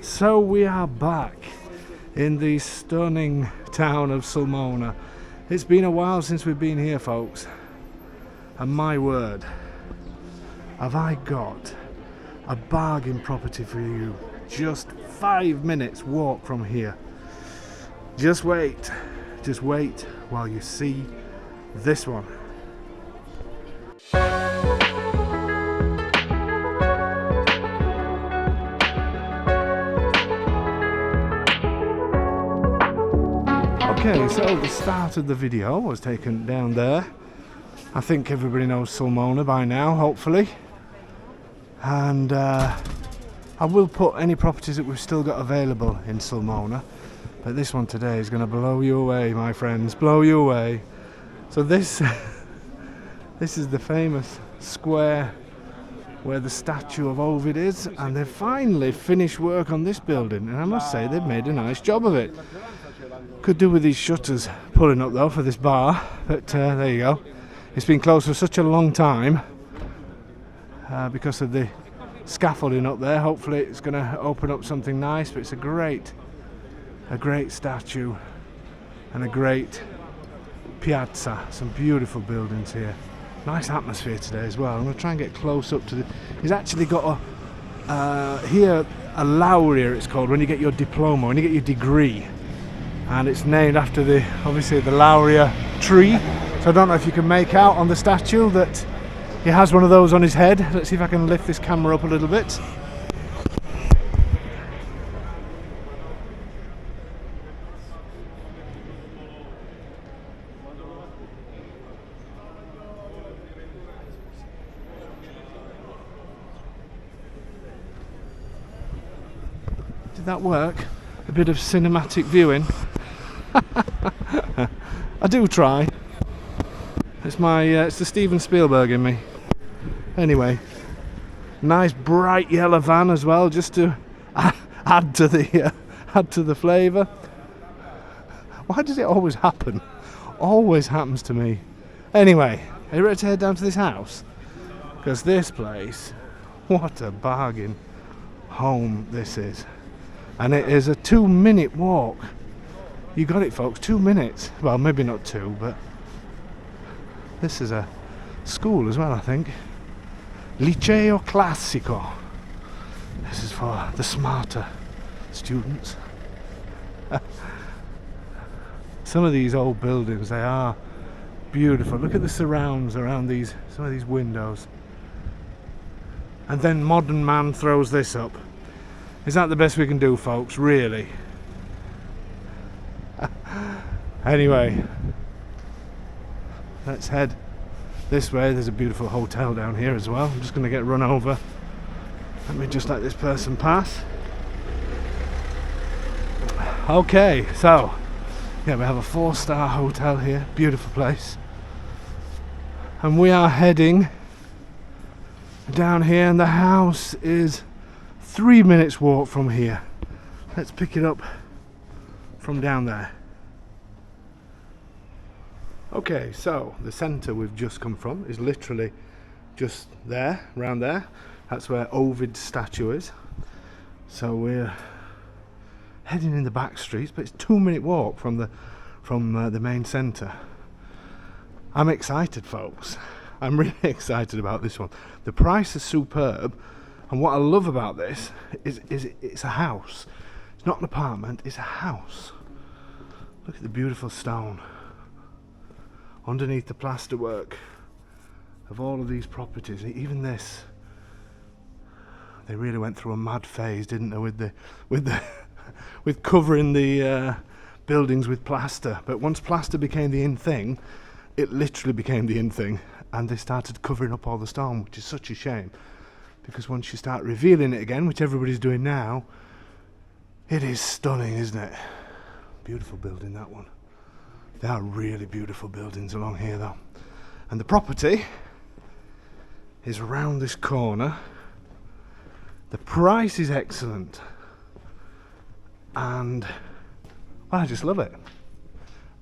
So we are back in the stunning town of Sulmona. It's been a while since we've been here, folks, and my word, have I got a bargain property for you. Just 5 minutes walk from here. Just wait while you see this one. Okay, so the start of the video was taken down there. I think everybody knows Sulmona by now, hopefully. And I will put any properties that we've still got available in Sulmona. But this one today is going to blow you away, my friends, blow you away. So this is the famous square where the statue of Ovid is, and they've finally finished work on this building, and I must say they've made a nice job of it. Could do with these shutters pulling up though for this bar, but there you go. It's been closed for such a long time because of the scaffolding up there. Hopefully it's going to open up something nice, but it's a great statue and a great piazza. Some beautiful buildings here. Nice atmosphere today as well. I'm going to try and get close up to the... He's actually got here a laurea, it's called, when you get your diploma, when you get your degree. And it's named after obviously the laurea tree. So I don't know if you can make out on the statue that he has one of those on his head. Let's see if I can lift this camera up a little bit. Did that work? A bit of cinematic viewing. I do try. It's the Steven Spielberg in me. Anyway, nice bright yellow van as well, just to add to the flavour. Why does it always happen? Always happens to me. Anyway, are you ready to head down to this house? Because this place, what a bargain home this is. And it is a 2-minute walk. You got it, folks, 2 minutes. Well, maybe not 2, but this is a school as well, I think. Liceo Classico. This is for the smarter students. Some of these old buildings, they are beautiful. Look at the surrounds around some of these windows. And then modern man throws this up. Is that the best we can do, folks? Really? Anyway, let's head this way. There's a beautiful hotel down here as well. I'm just going to get run over. Let me just let this person pass. Okay, so yeah, we have a 4-star hotel here. Beautiful place. And we are heading down here, and the house is 3 minutes walk from here. Let's pick it up from down there. Okay, so the centre we've just come from is literally just there, around there. That's where Ovid's statue is. So we're heading in the back streets, but it's 2-minute walk from the main centre. I'm excited, folks. I'm really excited about this one. The price is superb. And what I love about this is it's a house. It's not an apartment, it's a house. Look at the beautiful stone underneath the plasterwork of all of these properties. Even this, they really went through a mad phase, didn't they, with covering the buildings with plaster. But once plaster became the in thing, it literally became the in thing, and they started covering up all the stone, which is such a shame. Because once you start revealing it again, which everybody's doing now, it is stunning, isn't it? Beautiful building, that one. They are really beautiful buildings along here, though. And the property is around this corner. The price is excellent. And I just love it.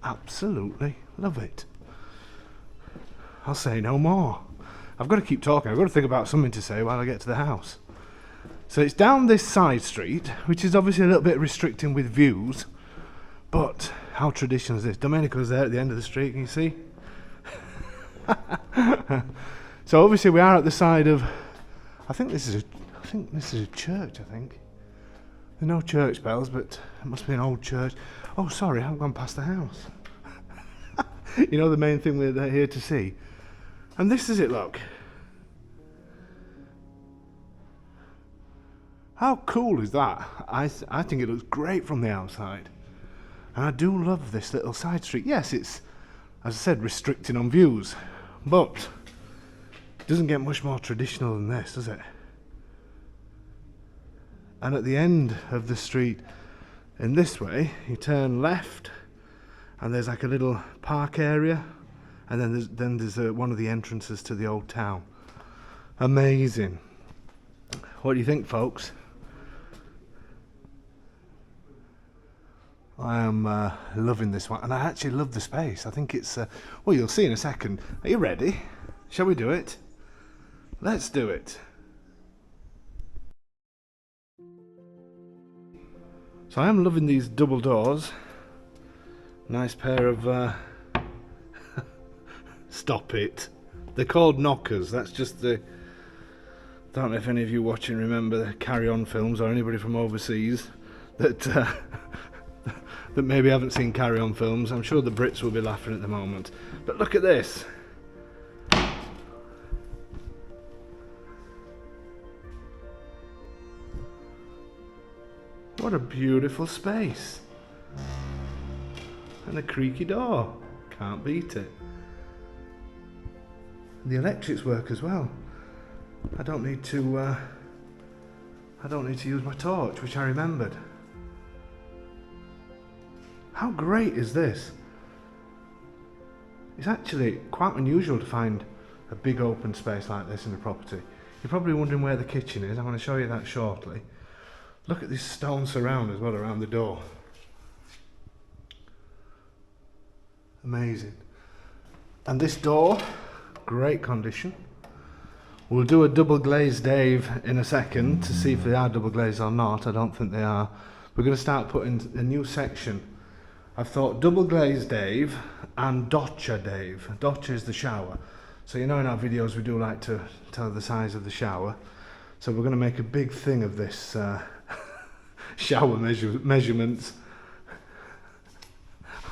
Absolutely love it. I'll say no more. I've got to keep talking. I've got to think about something to say while I get to the house. So it's down this side street, which is obviously a little bit restricting with views, but how traditional is this? Domenico's there at the end of the street, can you see? So obviously we are at the side of, I think this is a church, I think. There are no church bells, but it must be an old church. Oh, sorry, I haven't gone past the house. You know, the main thing we're here to see. And this is it, look. How cool is that? I think it looks great from the outside. And I do love this little side street. Yes, it's, as I said, restricting on views. But it doesn't get much more traditional than this, does it? And at the end of the street, in this way, you turn left, and there's like a little park area, and then there's one of the entrances to the old town. Amazing. What do you think, folks? I am loving this one, and I actually love the space. I think it's, well, you'll see in a second. Are you ready? Shall we do it? Let's do it. So I am loving these double doors. Nice pair of, stop it. They're called knockers. That's just the, don't know if any of you watching remember the Carry On films, or anybody from overseas that that maybe haven't seen Carry On films. I'm sure the Brits will be laughing at the moment. But look at this. What a beautiful space. And a creaky door. Can't beat it. The electrics work as well. I don't need to use my torch, which I remembered. How great is this? It's actually quite unusual to find a big open space like this in a property. You're probably wondering where the kitchen is. I'm going to show you that shortly. Look at this stone surround as well around the door. Amazing. And this door, great condition. We'll do a double glazed Dave in a second to see if they are double glazed or not. I don't think they are. We're going to start putting a new section. I've thought double glazed Dave and Doccia Dave. Doccia is the shower. So you know in our videos we do like to tell the size of the shower. So we're going to make a big thing of this shower measurements.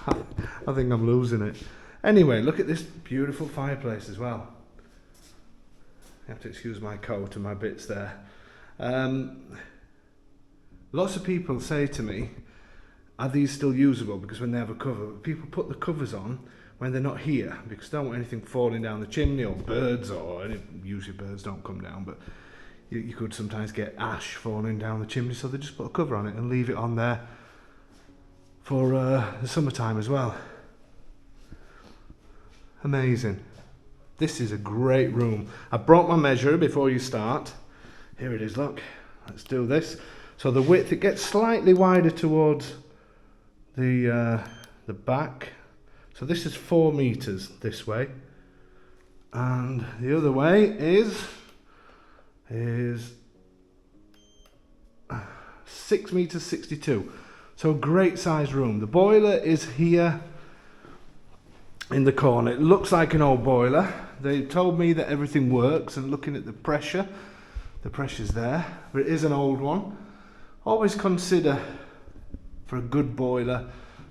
I think I'm losing it. Anyway, look at this beautiful fireplace as well. You have to excuse my coat and my bits there. Lots of people say to me, are these still usable? Because when they have a cover, people put the covers on when they're not here, because they don't want anything falling down the chimney, or birds, or usually birds don't come down, but you could sometimes get ash falling down the chimney, so they just put a cover on it and leave it on there for the summertime as well. Amazing. This is a great room. I brought my measure before you start. Here it is, look. Let's do this. So the width, it gets slightly wider towards the back. So this is 4 meters this way. And the other way is 6 meters 62. So a great sized room. The boiler is here in the corner. It looks like an old boiler. They told me that everything works, and looking at the pressure's there, but it is an old one. Always consider, for a good boiler,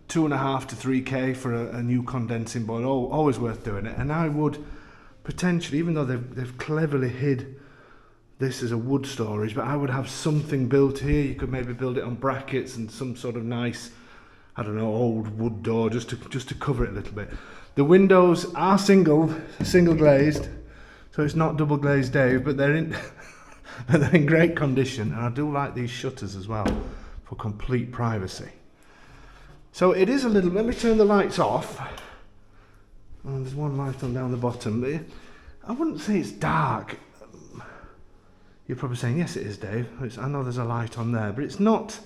2.5 to 3k for a new condensing boiler. Always worth doing it. And I would potentially, even though they've cleverly hid this as a wood storage, but I would have something built here. You could maybe build it on brackets and some sort of nice, I don't know, old wood door just to cover it a little bit. The windows are single glazed, so it's not double glazed Dave, but they're in they're in great condition, and I do like these shutters as well for complete privacy. So it is a little, let me turn the lights off. Oh, there's one light on down the bottom there. I wouldn't say it's dark. You're probably saying, yes it is, Dave. I know there's a light on there, but it's not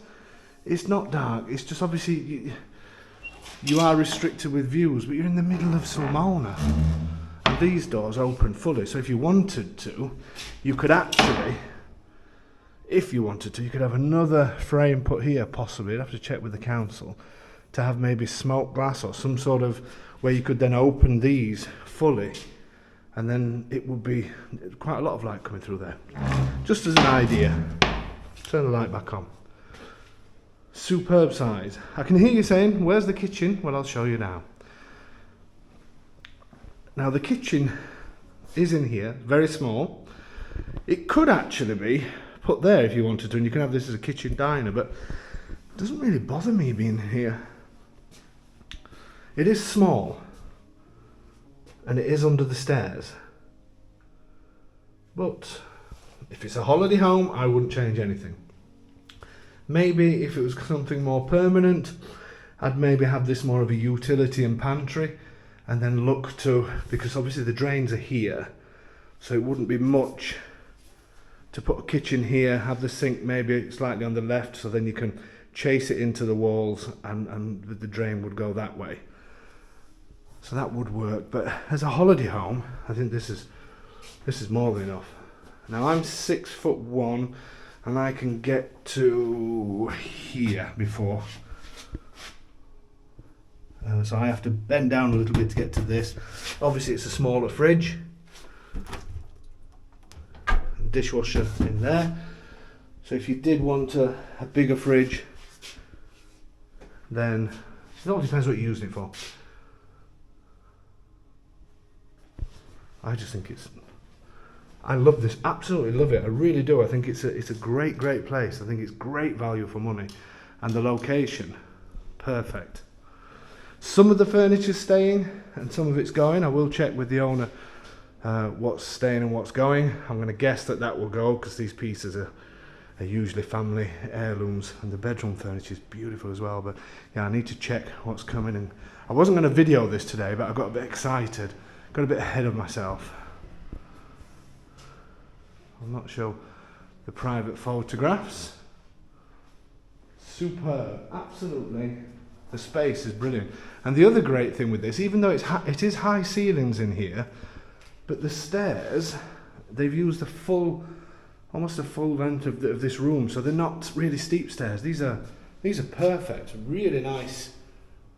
dark. It's just obviously you are restricted with views, but you're in the middle of Sulmona. And these doors open fully, so if you wanted to, you could actually, if you wanted to, you could have another frame put here, possibly. You'd have to check with the council to have maybe smoke glass or some sort of where you could then open these fully, and then it would be quite a lot of light coming through there. Just as an idea. Turn the light back on. Superb size. I can hear you saying, where's the kitchen? Well, I'll show you now. Now the kitchen is in here, very small. It could actually be put there if you wanted to, and you can have this as a kitchen diner, but it doesn't really bother me being here. It is small, and it is under the stairs. But if it's a holiday home, I wouldn't change anything. Maybe if it was something more permanent, I'd maybe have this more of a utility and pantry, and then look to, because obviously the drains are here, so it wouldn't be much to put a kitchen here, have the sink maybe slightly on the left, so then you can chase it into the walls, and the drain would go that way. So that would work, but as a holiday home, I think this is more than enough. Now I'm 6'1", and I can get to here before. So I have to bend down a little bit to get to this. Obviously it's a smaller fridge. Dishwasher in there. So if you did want a bigger fridge, then it all depends what you're using it for. I just think I love this, absolutely love it, I really do. I think it's a great place. I think it's great value for money, and the location, perfect. Some of the furniture's staying and some of it's going. I will check with the owner what's staying and what's going. I'm going to guess that will go, because these pieces are usually family heirlooms, and the bedroom furniture is beautiful as well. But yeah, I need to check what's coming. And I wasn't going to video this today, but I got a bit excited, got a bit ahead of myself. I'll not show the private photographs. Superb, absolutely. The space is brilliant. And the other great thing with this, even though it is high ceilings in here, but the stairs, they've used almost a full length of this room, so they're not really steep stairs. These are perfect, really nice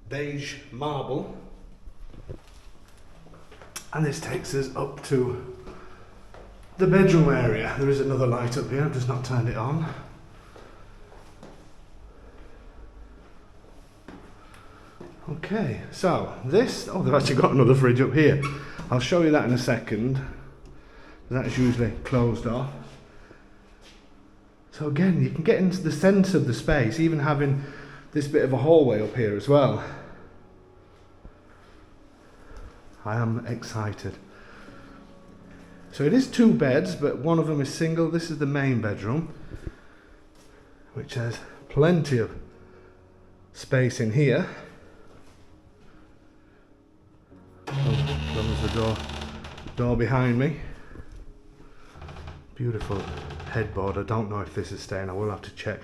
beige marble. And this takes us up to the bedroom area. There is another light up here, I've just not turned it on. Okay, so this, they've actually got another fridge up here. I'll show you that in a second. That's usually closed off. So again, you can get into the centre of the space, even having this bit of a hallway up here as well. I am excited. So it is 2 beds, but one of them is single. This is the main bedroom, which has plenty of space in here. Close the door behind me. Beautiful headboard. I don't know if this is staying. I will have to check.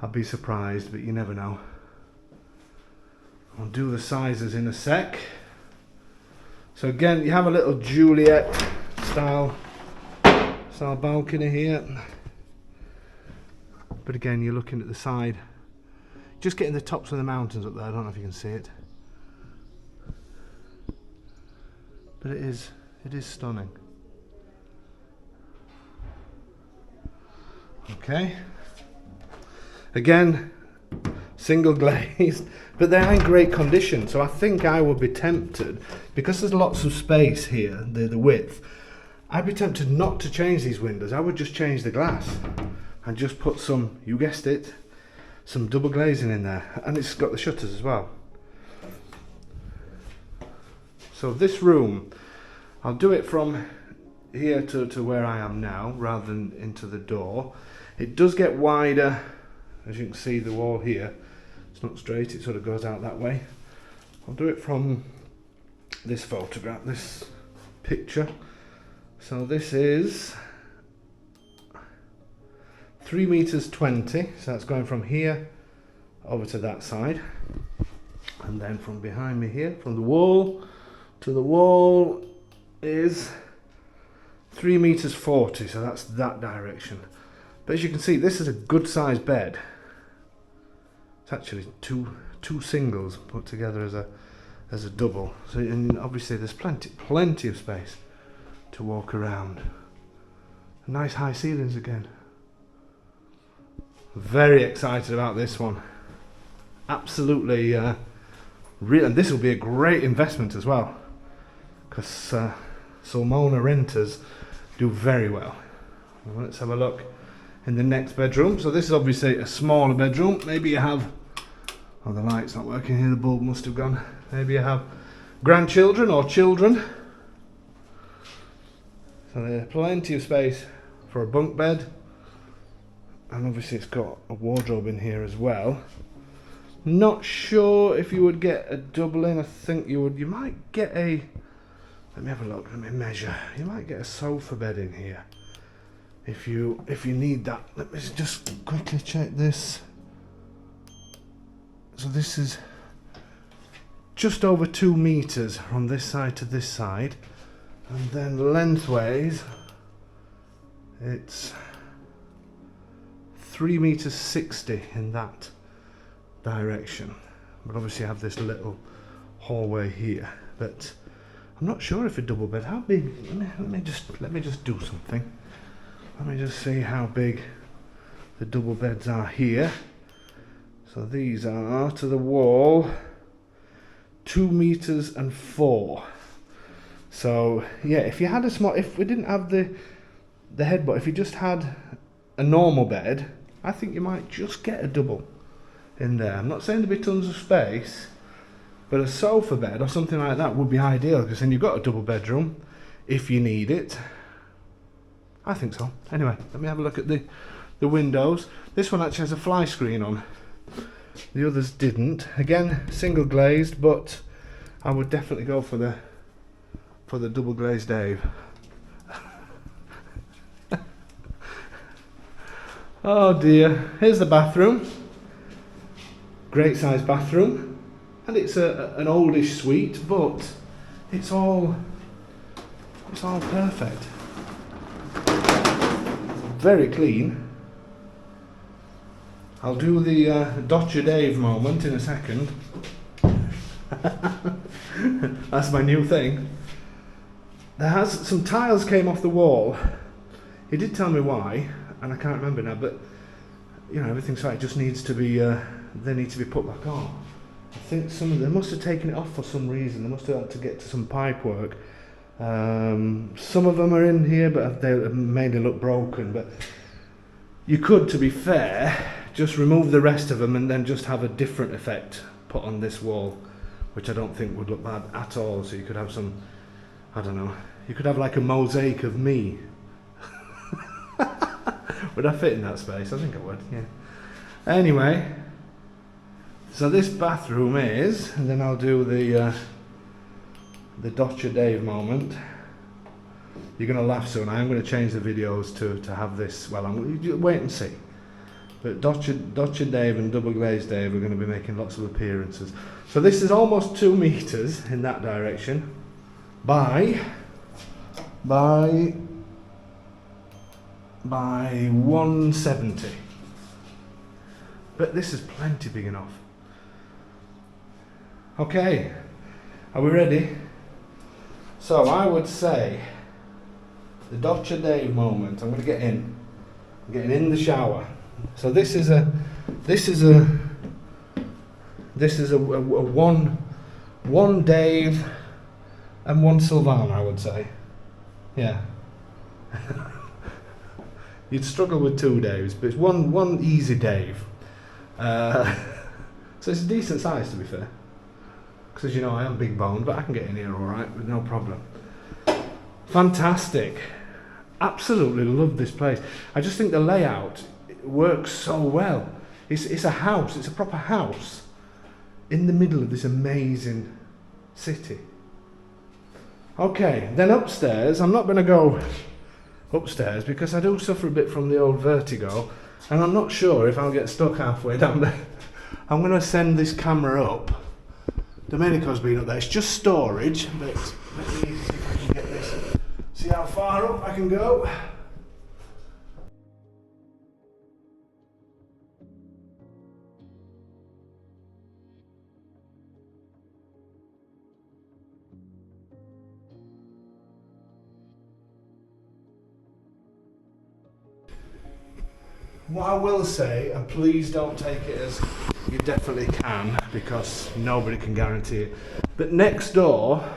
I'd be surprised, but you never know. I'll do the sizes in a sec. So again, you have a little Juliet style balcony here, but again, you're looking at the side, just getting the tops of the mountains up there. I don't know if you can see it, but it is stunning. Okay, again, single glazed, but they're in great condition, so I think I would be tempted, because there's lots of space here, the width, I'd be tempted not to change these windows. I would just change the glass and just put some, you guessed it, some double glazing in there, and it's got the shutters as well. So this room, I'll do it from here to where I am now rather than into the door. It does get wider, as you can see the wall here, it's not straight, it sort of goes out that way. I'll do it from this photograph, this picture. So this is 3 meters 20, so that's going from here over to that side, and then from behind me here, from the wall to the wall is 3 meters 40, so that's that direction. But as you can see, this is a good sized bed. It's actually two singles put together as a double. So, and obviously there's plenty of space to walk around. Nice high ceilings again. Very excited about this one. Absolutely real, and this will be a great investment as well, because Sulmona renters do very well. Well, let's have a look in the next bedroom. So this is obviously a smaller bedroom. Maybe you have, oh, the light's not working here, the bulb must have gone. Maybe you have grandchildren or children. So there's plenty of space for a bunk bed, and obviously it's got a wardrobe in here as well. Not sure if you would get a double in. I think you would. You might get a, let me have a look, let me measure. You might get a sofa bed in here if you need that. Let me just quickly check this. So this is just over 2 meters from this side to this side, and then lengthways it's 3 meters 60 in that direction. But obviously I have this little hallway here, but I'm not sure if a double bed, how big, let me just do something. Let me just see how big the double beds are here. So these are to the wall 2 meters and 4. So yeah, if you had a small, if we didn't have the headboard, if you just had a normal bed, I think you might just get a double in there. I'm not saying there'd be tons of space, but a sofa bed or something like that would be ideal, because then you've got a double bedroom if you need it. I think so. Anyway, let me have a look at the windows. This one actually has a fly screen on. The others didn't. Again, single glazed, but I would definitely go for the double glazed Dave. Oh dear. Here's the bathroom. Great size bathroom, and it's an oldish suite, but it's all perfect. Very clean. I'll do the Dr. Dave moment in a second. That's my new thing. There has some tiles came off the wall. He did tell me why, and I can't remember now, but you know, everything's right. It just needs to be they need to be put back on. I think they must have taken it off for some reason. They must have had to get to some pipe work. Some of them are in here, but they made it look broken. But you could, to be fair, just remove the rest of them and then just have a different effect put on this wall, which I don't think would look bad at all. So you could have some, I don't know, you could have like a mosaic of me. Would I fit in that space? I think I would, yeah. Anyway, so this bathroom is, and then I'll do the Dr. Dave moment. You're going to laugh soon. I am going to change the videos to have this, well, I'm going to wait and see. But Dr. Dave and Double Glazed Dave are going to be making lots of appearances. So this is almost 2 meters in that direction by 170. But this is plenty big enough. Okay, are we ready? So I would say the Dr. Dave moment. I'm going to get in. I'm getting in the shower. So this is a one Dave and one Sylvana, I would say. Yeah. You'd struggle with 2 Daves, but it's one easy Dave. So it's a decent size, to be fair. Because, you know, I am big boned, but I can get in here all right with no problem. Fantastic. Absolutely love this place. I just think the layout works so well. It's a house. It's a proper house in the middle of this amazing city. Okay, then upstairs. I'm not going to go upstairs because I do suffer a bit from the old vertigo, and I'm not sure if I'll get stuck halfway down there. I'm going to send this camera up. Domenico's been up there. It's just storage, but let me see if I can get this. See how far up I can go. What I will say, and please don't take it as you definitely can, because nobody can guarantee it, but next door,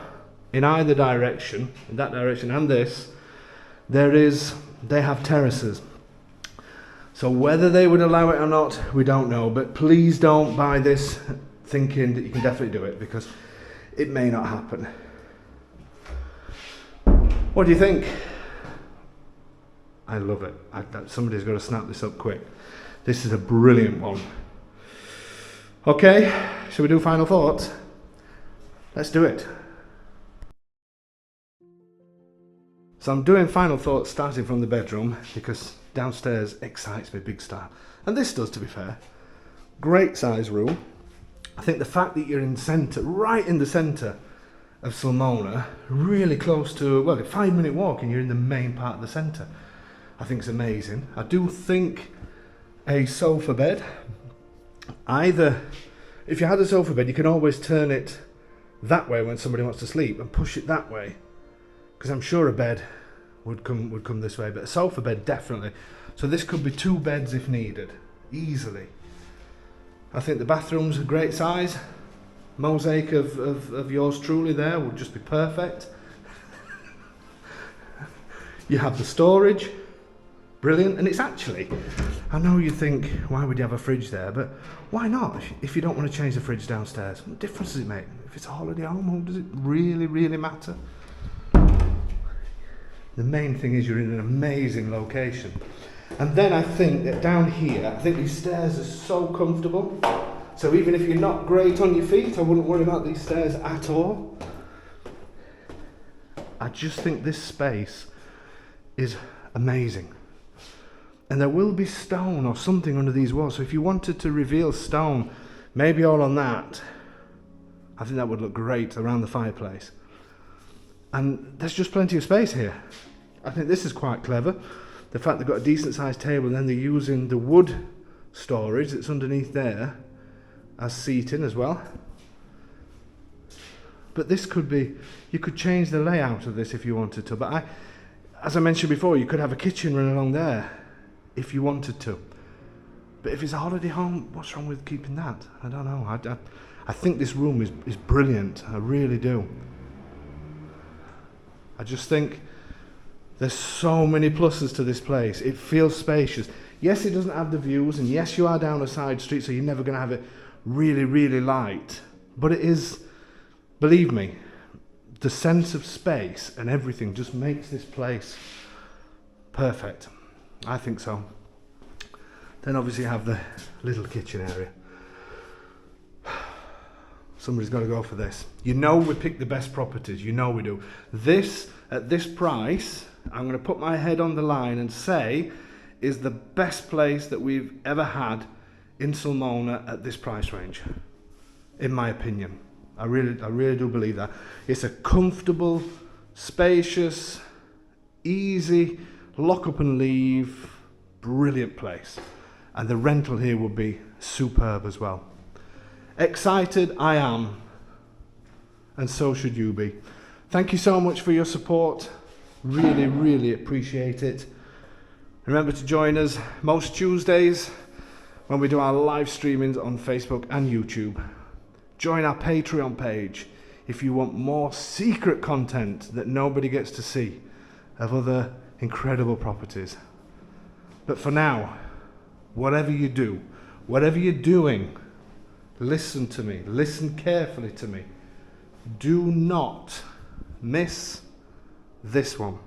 in either direction, in that direction and this, they have terraces. So whether they would allow it or not, we don't know, but please don't buy this thinking that you can definitely do it, because it may not happen. What do you think? I love it. Somebody's got to snap this up quick. This is a brilliant one. Okay, shall we do final thoughts? Let's do it. So I'm doing final thoughts starting from the bedroom, because downstairs excites me big style. And this does, to be fair. Great size room. I think the fact that you're in centre, right in the centre of Sulmona, really close to, well, a 5-minute walk and you're in the main part of the centre, I think it's amazing. I do think a sofa bed, either, if you had a sofa bed, you can always turn it that way when somebody wants to sleep and push it that way, because I'm sure a bed would come this way, but a sofa bed definitely. So this could be 2 beds if needed, easily. I think the bathroom's a great size. Mosaic of yours truly there would just be perfect. You have the storage, brilliant, and it's actually, I know you think, why would you have a fridge there, but why not? If you don't want to change the fridge downstairs, what difference does it make? If it's a holiday home, does it really matter? The main thing is you're in an amazing location. And then I think that down here, I think these stairs are so comfortable. So even if you're not great on your feet, I wouldn't worry about these stairs at all. I just think this space is amazing. And there will be stone or something under these walls. So if you wanted to reveal stone, maybe all on that, I think that would look great around the fireplace. And there's just plenty of space here. I think this is quite clever. The fact they've got a decent sized table and then they're using the wood storage that's underneath there as seating as well. But this could be, you could change the layout of this if you wanted to. But as I mentioned before, you could have a kitchen run along there if you wanted to. But if it's a holiday home, what's wrong with keeping that? I don't know. I think this room is brilliant. I really do. I just think there's so many pluses to this place. It feels spacious. Yes, it doesn't have the views, and yes, you are down a side street, so you're never going to have it really light. But it is, believe me, the sense of space and everything just makes this place perfect. I think so. Then obviously you have the little kitchen area. Somebody's got to go for this. You know we pick the best properties. You know we do. This, at this price, I'm going to put my head on the line and say, is the best place that we've ever had in Sulmona at this price range, in my opinion. I really do believe that. It's a comfortable, spacious, easy, lock up and leave, brilliant place. And the rental here would be superb as well. Excited I am, and so should you be. Thank you so much for your support. Really appreciate it. Remember to join us most Tuesdays when we do our live streamings on Facebook and YouTube. Join our Patreon page if you want more secret content that nobody gets to see of other incredible properties. But for now, whatever you do, whatever you're doing, listen to me, listen carefully to me. Do not miss this one.